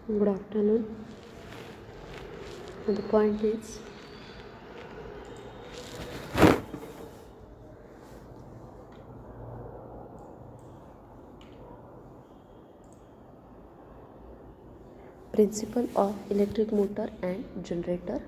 Good afternoon. And the point is principle of electric motor and generator.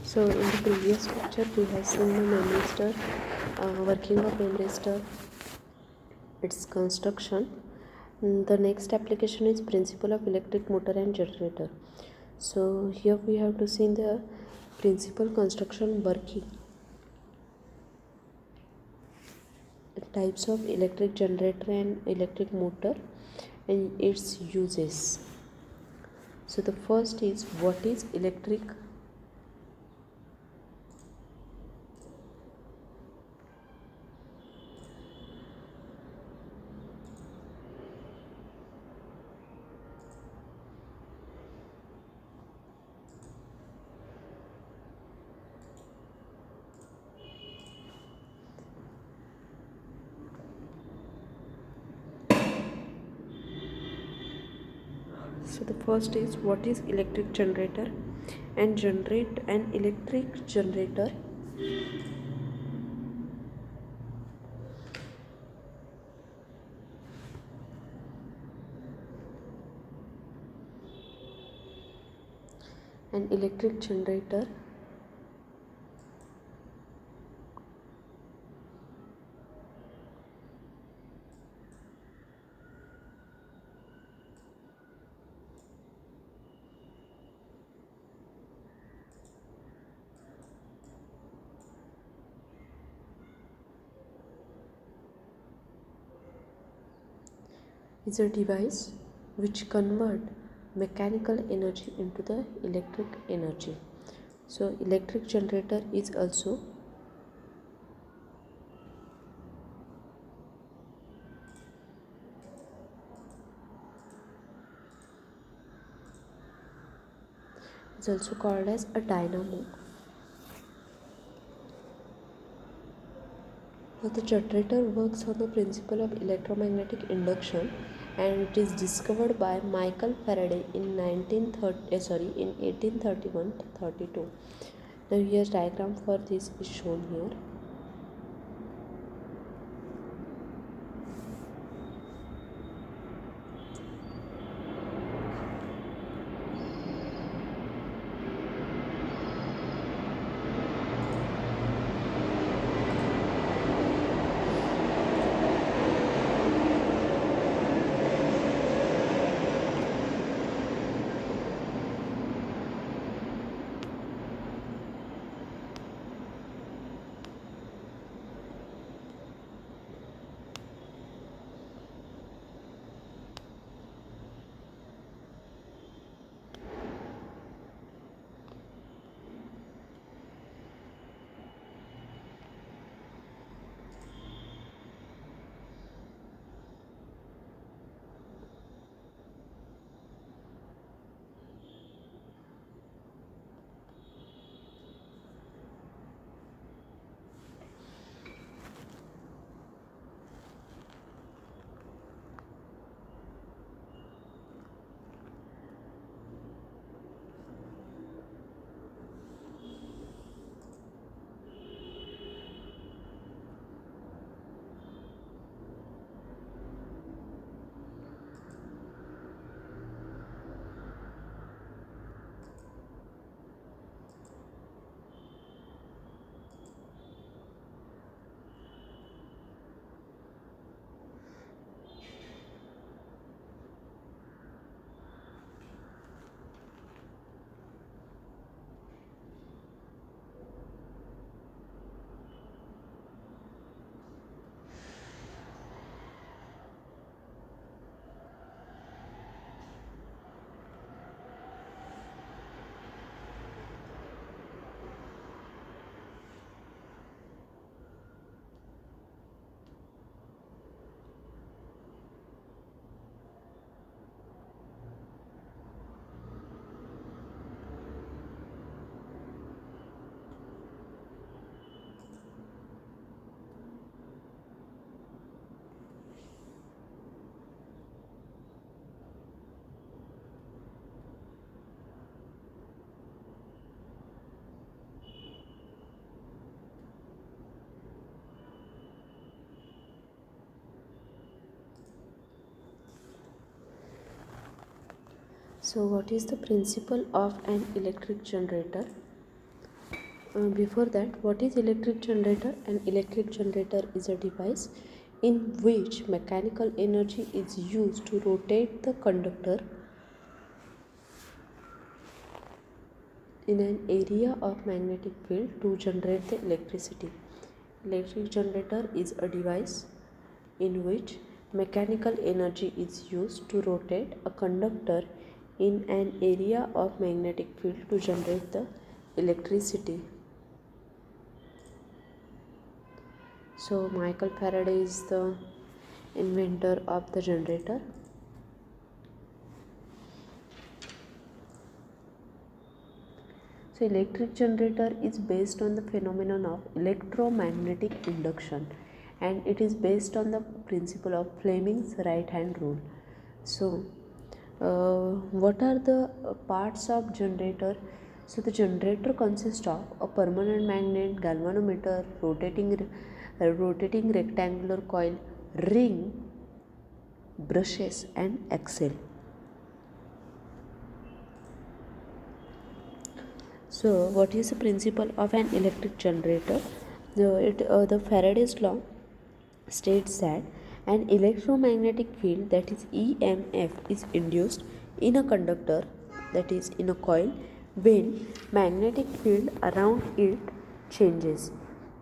So in the previous lecture we have seen the memristor, working of memristor, its construction. The next application is principle of electric motor and generator. So here we have to see the principal construction, working, types of electric generator and electric motor and its uses. So the first is, what is electric So the first is, what is electric generator and generate an electric generator an electric generator is a device which convert mechanical energy into the electric energy. So electric generator is also called as a dynamo. Now the generator works on the principle of electromagnetic induction, and it is discovered by Michael Faraday in 1831-32. Now here's diagram for this is shown here. So what is the principle of an electric generator? Before that, what is electric generator? An electric generator is a device in which mechanical energy is used to rotate the conductor in an area of magnetic field to generate the electricity. Electric generator is a device in which mechanical energy is used to rotate a conductor in an area of magnetic field to generate the electricity. So Michael Faraday is the inventor of the generator. So electric generator is based on the phenomenon of electromagnetic induction, and it is based on the principle of Fleming's right hand rule. So what are the parts of generator? So the generator consists of a permanent magnet, galvanometer, rotating rectangular coil, ring, brushes and axle. So what is the principle of an electric generator? The Faraday's law states that an electromagnetic field, that is EMF, is induced in a conductor, that is in a coil, when magnetic field around it changes.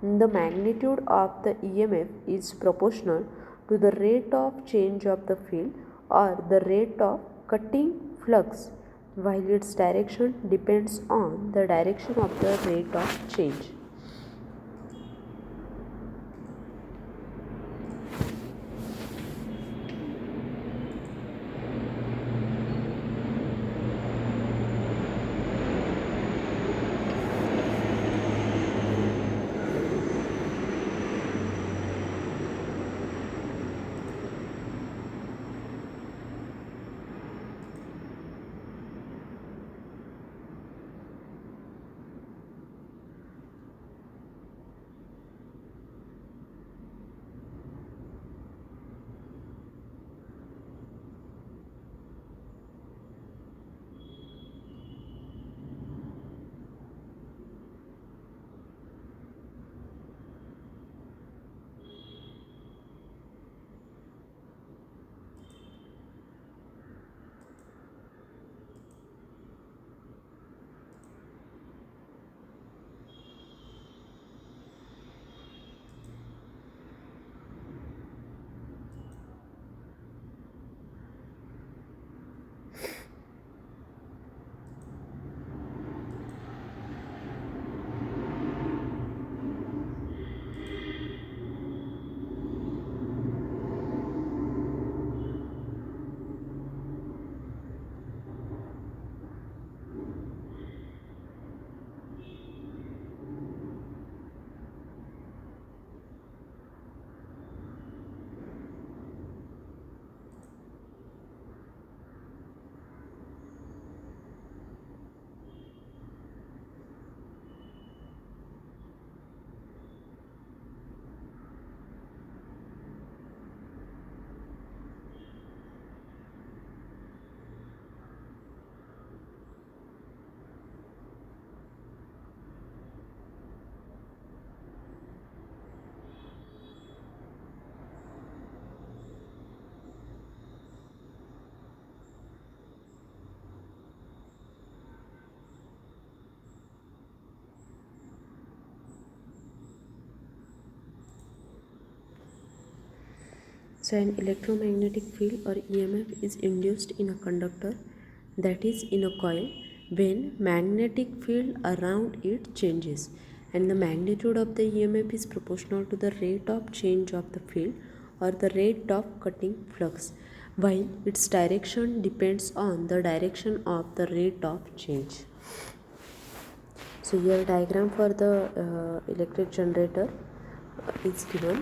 The magnitude of the EMF is proportional to the rate of change of the field or the rate of cutting flux, while its direction depends on the direction of the rate of change. So an electromagnetic field or EMF is induced in a conductor, that is in a coil, when magnetic field around it changes, and the magnitude of the EMF is proportional to the rate of change of the field or the rate of cutting flux, while its direction depends on the direction of the rate of change. So here diagram for the electric generator is given.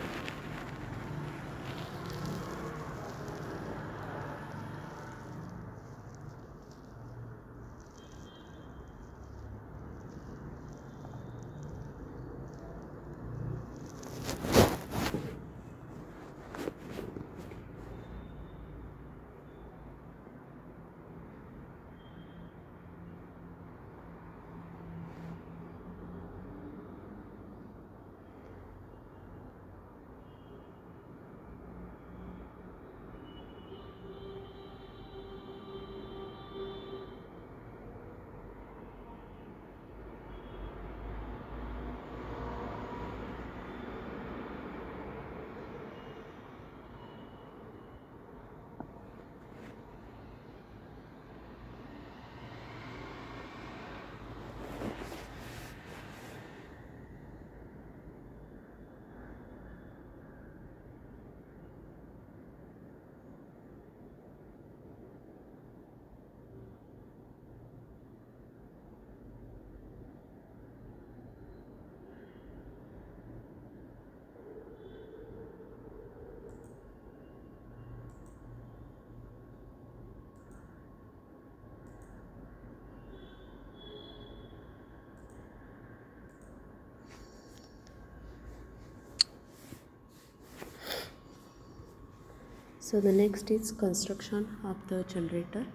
So the next is construction of the generator.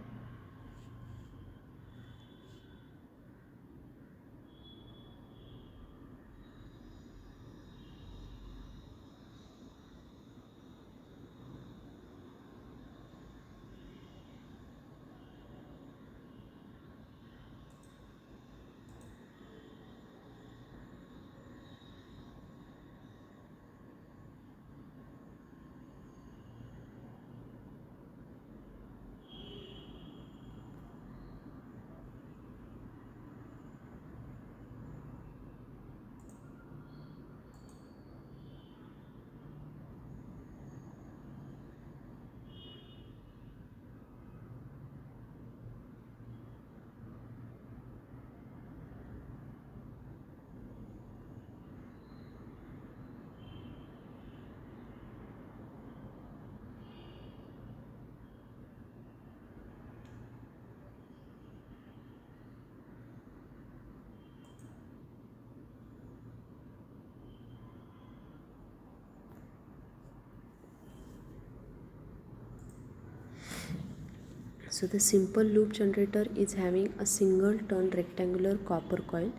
So the simple loop generator is having a single turn rectangular copper coil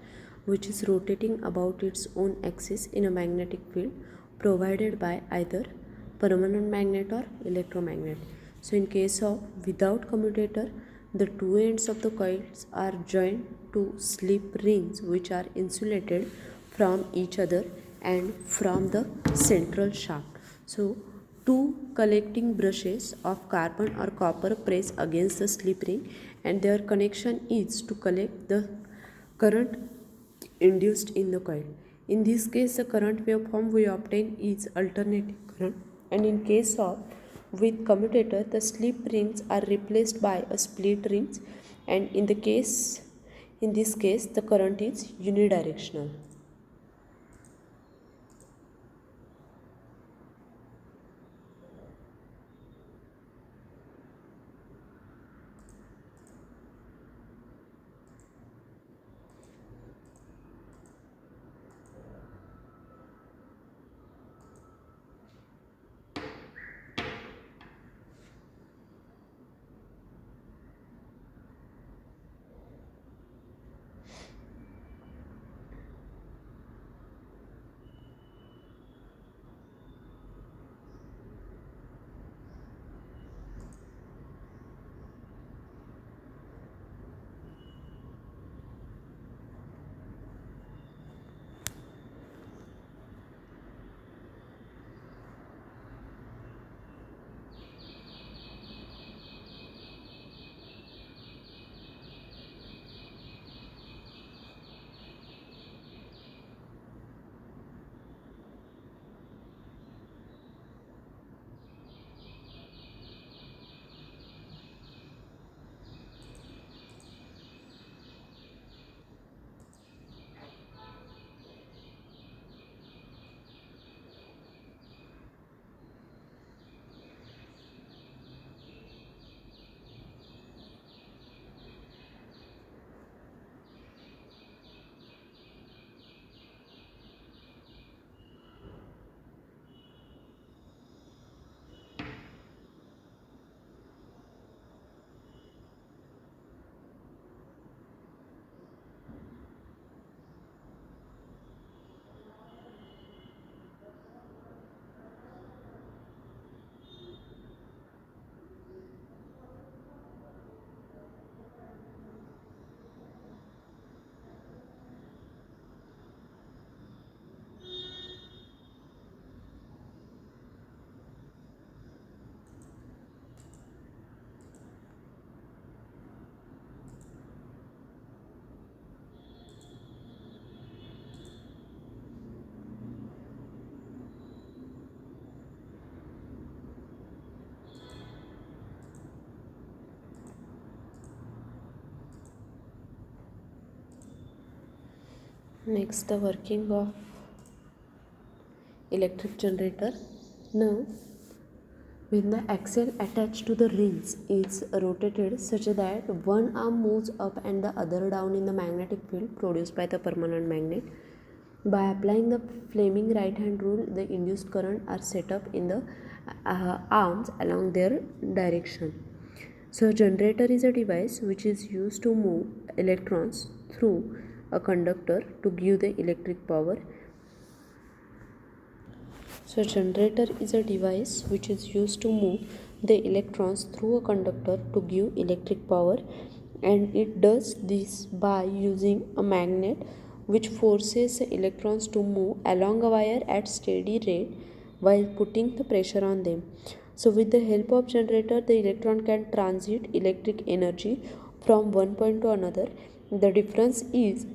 which is rotating about its own axis in a magnetic field provided by either permanent magnet or electromagnet. So in case of without commutator, the two ends of the coils are joined to slip rings which are insulated from each other and from the central shaft. So two collecting brushes of carbon or copper press against the slip ring and their connection is to collect the current induced in the coil. In this case, the current waveform we obtain is alternating current, and in case of with commutator, the slip rings are replaced by a split rings, and in this case the current is unidirectional. Next, the working of electric generator. Now, when the axle attached to the rings is rotated such that one arm moves up and the other down in the magnetic field produced by the permanent magnet, by applying the Fleming right hand rule, the induced current are set up in the arms along their direction. So, a generator is a device which is used to move electrons through a conductor to give the electric power. So, generator is a device which is used to move the electrons through a conductor to give electric power, and it does this by using a magnet which forces the electrons to move along a wire at steady rate while putting the pressure on them. So, with the help of generator, the electron can transit electric energy from one point to another. The difference is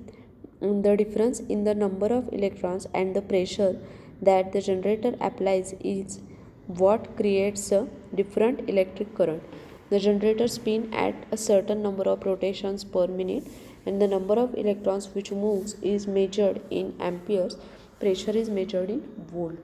the difference in the number of electrons and the pressure that the generator applies is what creates a different electric current. The generator spins at a certain number of rotations per minute, and the number of electrons which moves is measured in amperes. Pressure is measured in volt.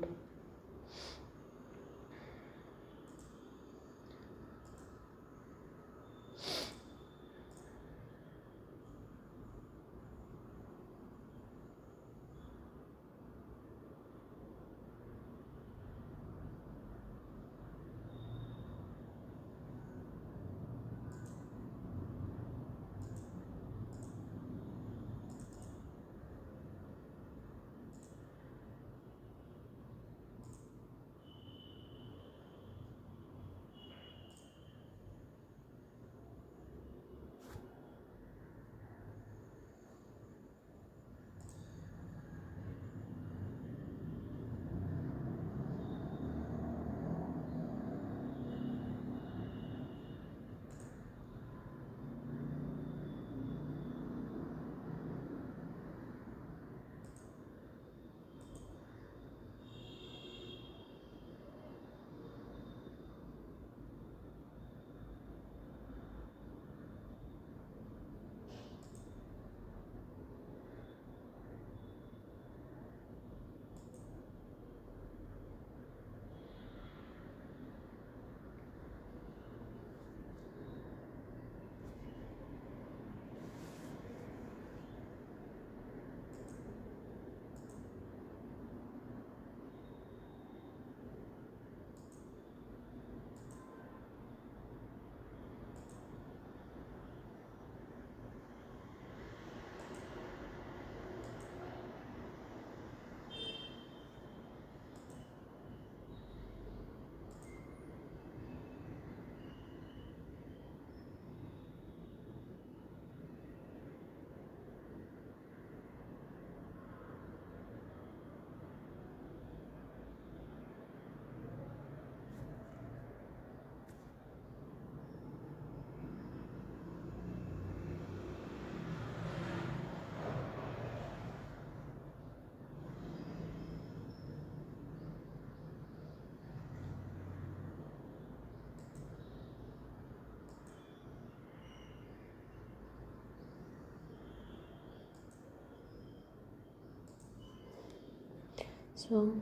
So,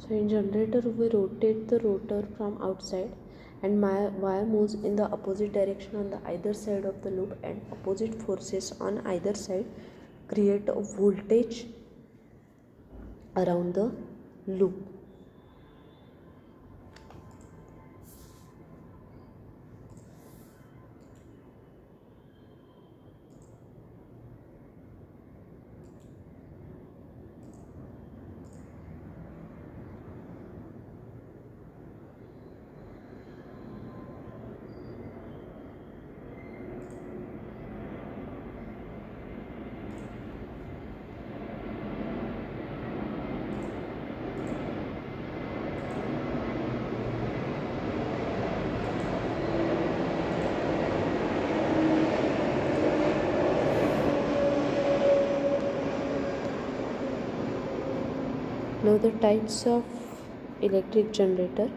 So in generator we rotate the rotor from outside, and my wire moves in the opposite direction on the either side of the loop, and opposite forces on either side create a voltage around the loop. Now the types of electric generator.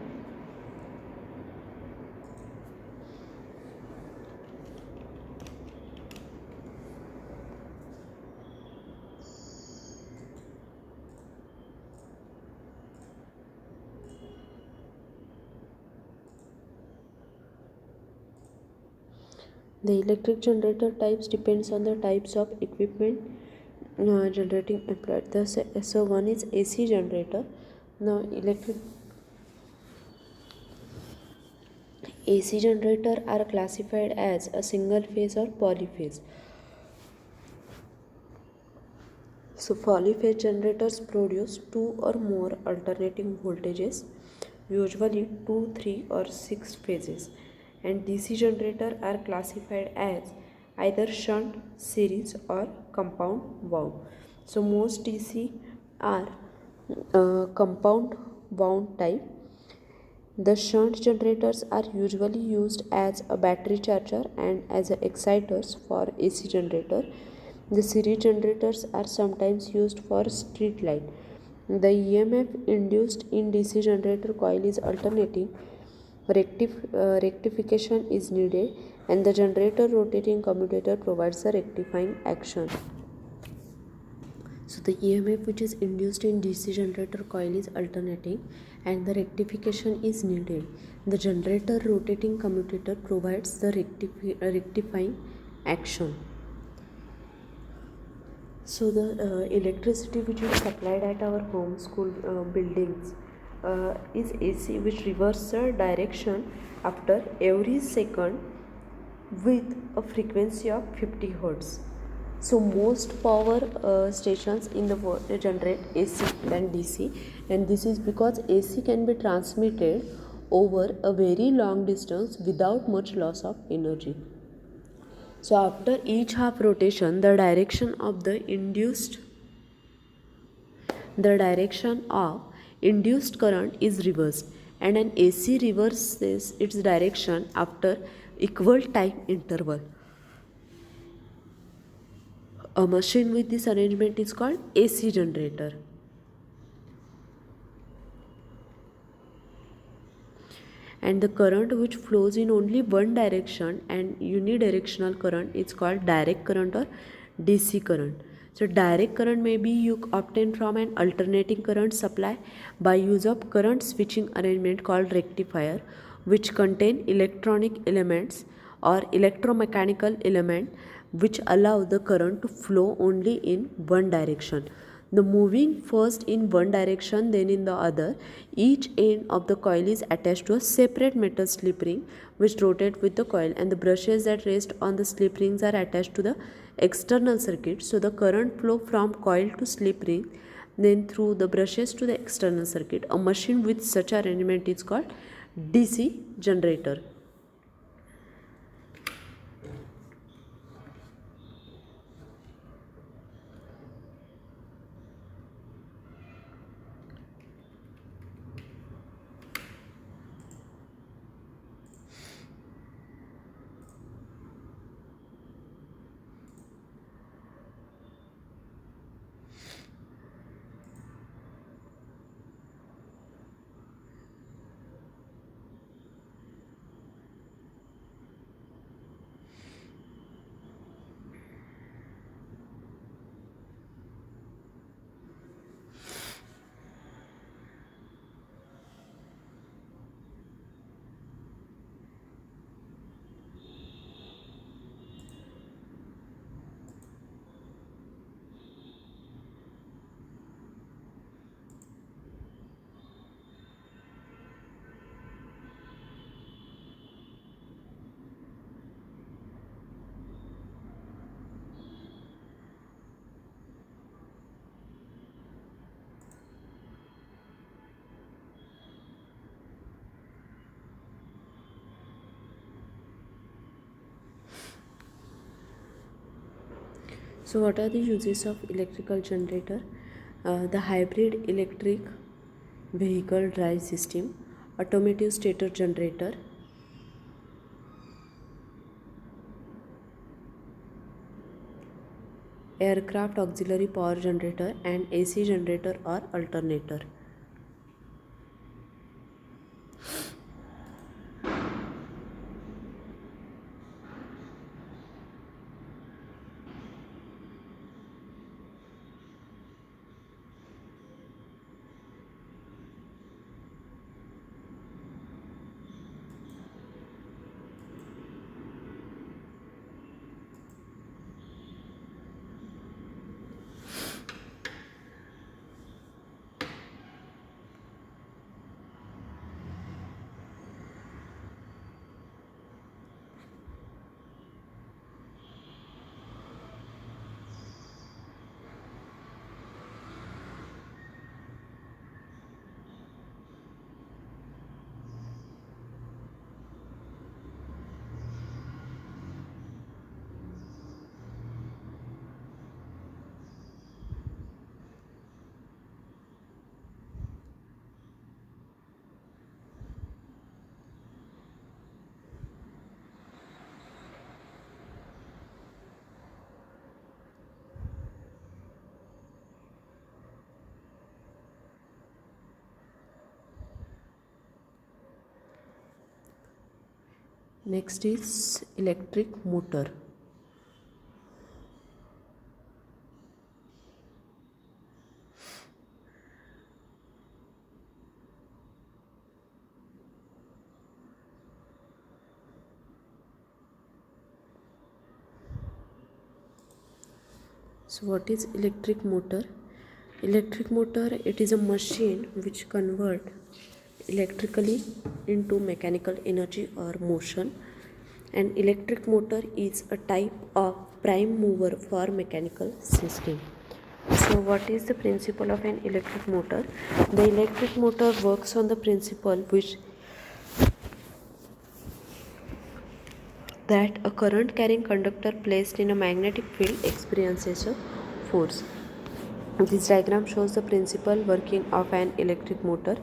The electric generator types depends on the types of equipment generating employed. So one is AC generator. Now electric AC generator are classified as a single phase or polyphase. So polyphase generators produce two or more alternating voltages, usually 2, 3 or 6 phases. And DC generator are classified as either shunt, series or compound wound. So most DC are compound wound type. The shunt generators are usually used as a battery charger and as exciters for AC generator. The series generators are sometimes used for street light. The EMF induced in DC generator coil is alternating. Rectification is needed and the generator rotating commutator provides the rectifying action. So the EMF which is induced in DC generator coil is alternating and the rectification is needed. The generator rotating commutator provides the rectifying action. So the electricity which is supplied at our home, school, buildings is AC, which reverses direction after every second with a frequency of 50 Hz. So most power stations in the world generate AC than DC, and this is because AC can be transmitted over a very long distance without much loss of energy. So after each half rotation, the direction of induced current is reversed, and an AC reverses its direction after equal time interval. A machine with this arrangement is called AC generator. And the current which flows in only one direction and unidirectional current is called direct current or DC current. So direct current may be you obtain from an alternating current supply by use of current switching arrangement called rectifier, which contain electronic elements or electromechanical element which allow the current to flow only in one direction. The moving first in one direction then in the other. Each end of the coil is attached to a separate metal slip ring which rotates with the coil, and the brushes that rest on the slip rings are attached to the external circuit. So the current flow from coil to slip ring then through the brushes to the external circuit. A machine with such arrangement is called DC generator. So what are the uses of electrical generator? The hybrid electric vehicle drive system, automotive stator generator, aircraft auxiliary power generator, and AC generator or alternator. Next is electric motor. So what is electric motor? Electric motor, it is a machine which convert electrically into mechanical energy or motion. An electric motor is a type of prime mover for mechanical system. So what is the principle of an electric motor? The electric motor works on the principle which that a current carrying conductor placed in a magnetic field experiences a force. This diagram shows the principal working of an electric motor.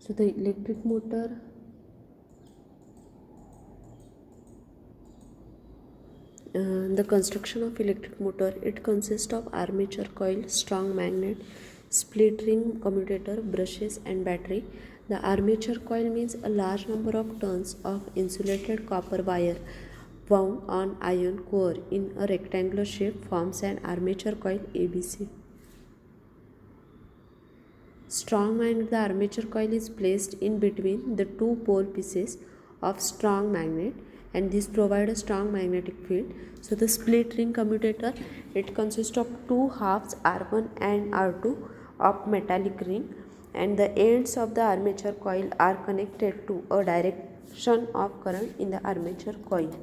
So the electric motor the construction of electric motor, it consists of armature coil, strong magnet, split ring commutator, brushes and battery. The armature coil means a large number of turns of insulated copper wire wound on iron core in a rectangular shape forms an armature coil ABC. Strong magnet, the armature coil is placed in between the two pole pieces of strong magnet and this provide a strong magnetic field. So the split ring commutator, it consists of two halves R1 and R2 of metallic ring and the ends of the armature coil are connected to a direction of current in the armature coil.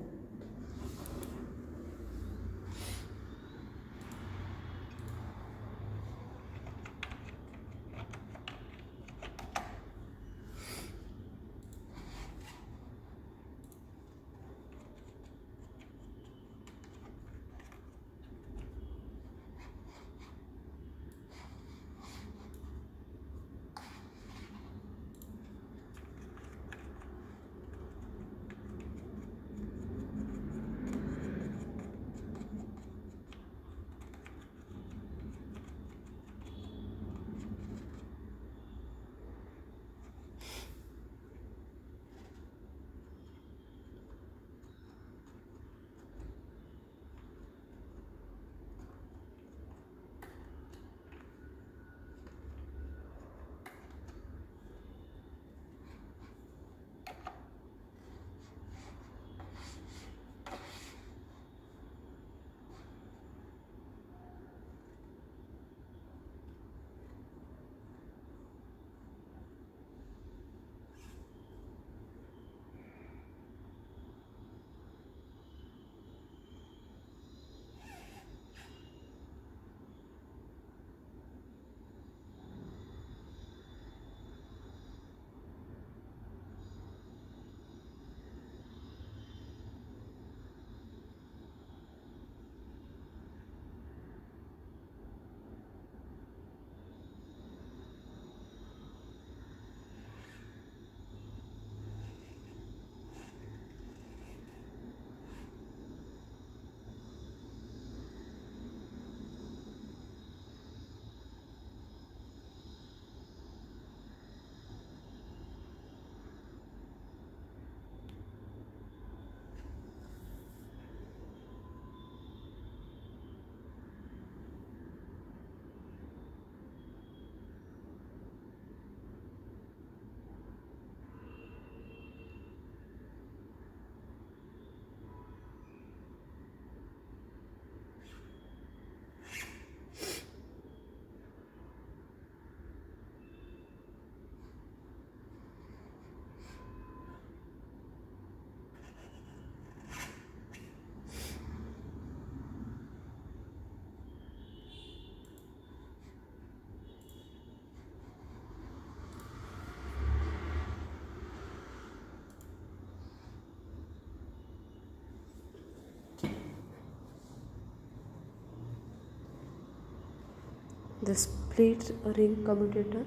The split ring commutator.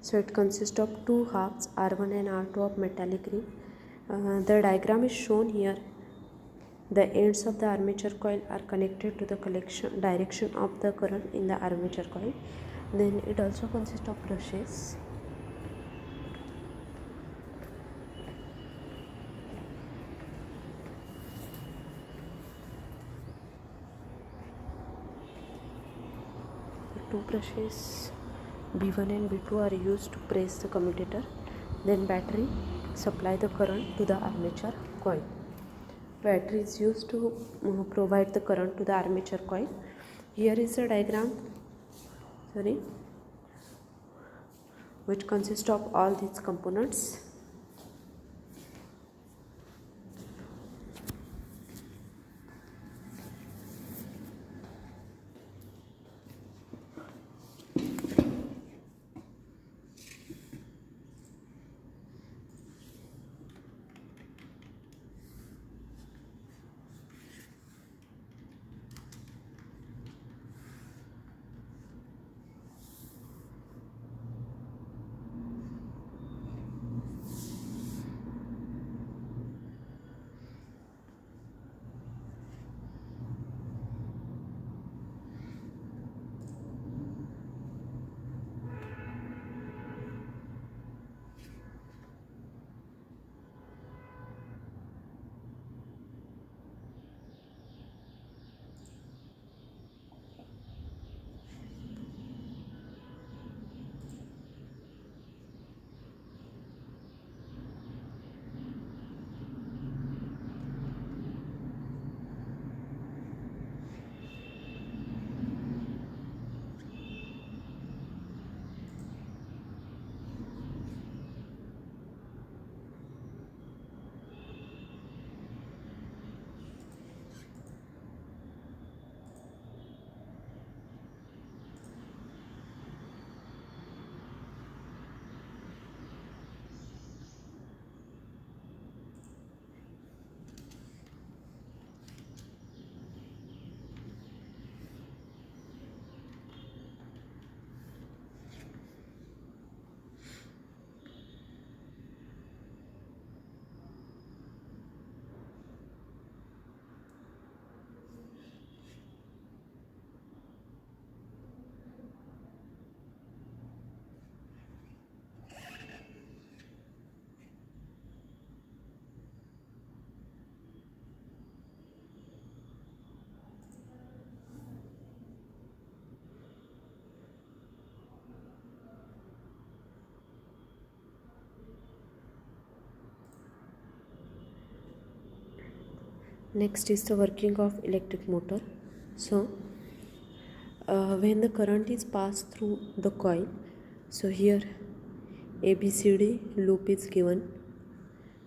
So it consists of two halves, R1 and R2 of metallic ring. The diagram is shown here. The ends of the armature coil are connected to the direction of the current in the armature coil. Then it also consists of brushes. Two brushes B1 and B2 are used to press the commutator. Then battery supply the current to the armature coil. Battery is used to provide the current to the armature coil. Here is a diagram, which consists of all these components. Next is the working of electric motor. So when the current is passed through the coil, so here ABCD loop is given.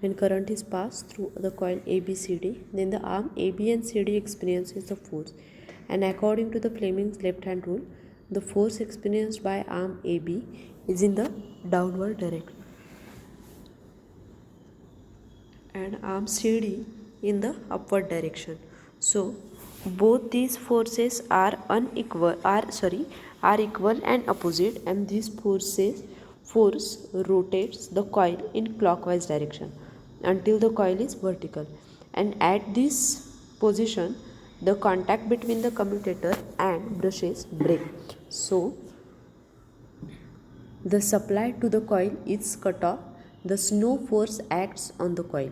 When current is passed through the coil ABCD, then the arm AB and CD experiences the force, and according to the Fleming's left hand rule, the force experienced by arm AB is in the downward direction and arm CD in the upward direction. So both these forces are equal and opposite, and this force rotates the coil in clockwise direction until the coil is vertical, and at this position the contact between the commutator and brushes break. So the supply to the coil is cut off. The no force acts on the coil,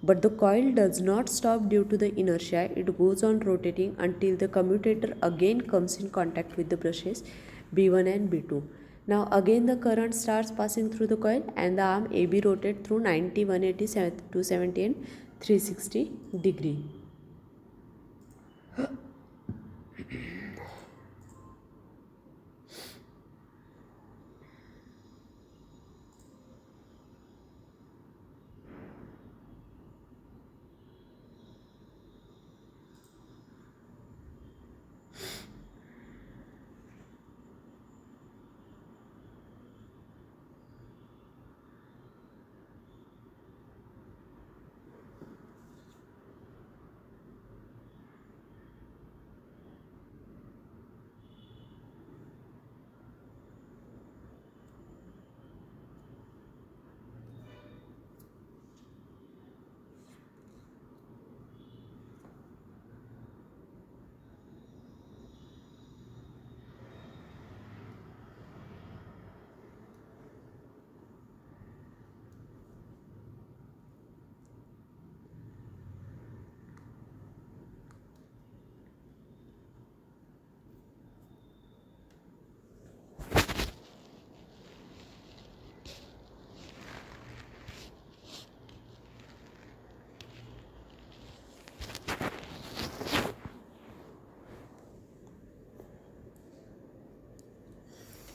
but the coil does not stop due to the inertia. It goes on rotating until the commutator again comes in contact with the brushes B1 and B2. Now again the current starts passing through the coil, and the arm AB rotates through 90, 180, 270 and 360 degree.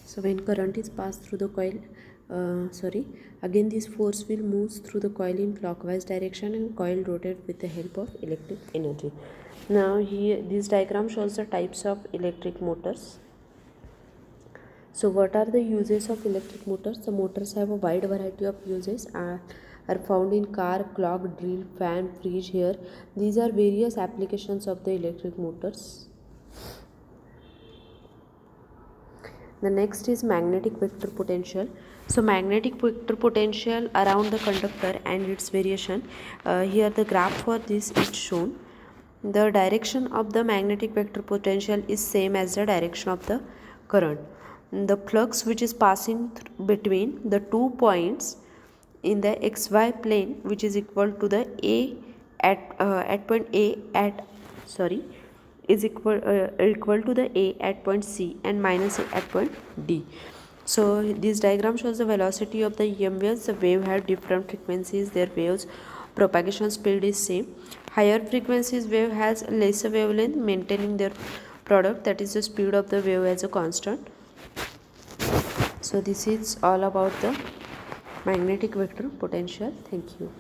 So when current is passed through the coil, again this force will move through the coil in clockwise direction and coil rotate with the help of electric energy. Now here this diagram shows the types of electric motors. So what are the uses of electric motors? The motors have a wide variety of uses, are found in car, clock, drill, fan, fridge. Here these are various applications of the electric motors. The next is magnetic vector potential. So magnetic vector potential around the conductor and its variation. Here the graph for this is shown. The direction of the magnetic vector potential is same as the direction of the current. The flux which is passing between the 2 points in the xy plane, which is equal to the a at point A is equal to the A at point C and minus A at point D. So this diagram shows the velocity of the EM waves. The wave have different frequencies. Their waves propagation speed is same. Higher frequencies wave has lesser wavelength, maintaining their product, that is the speed of the wave, as a constant. So this is all about the magnetic vector potential. Thank you.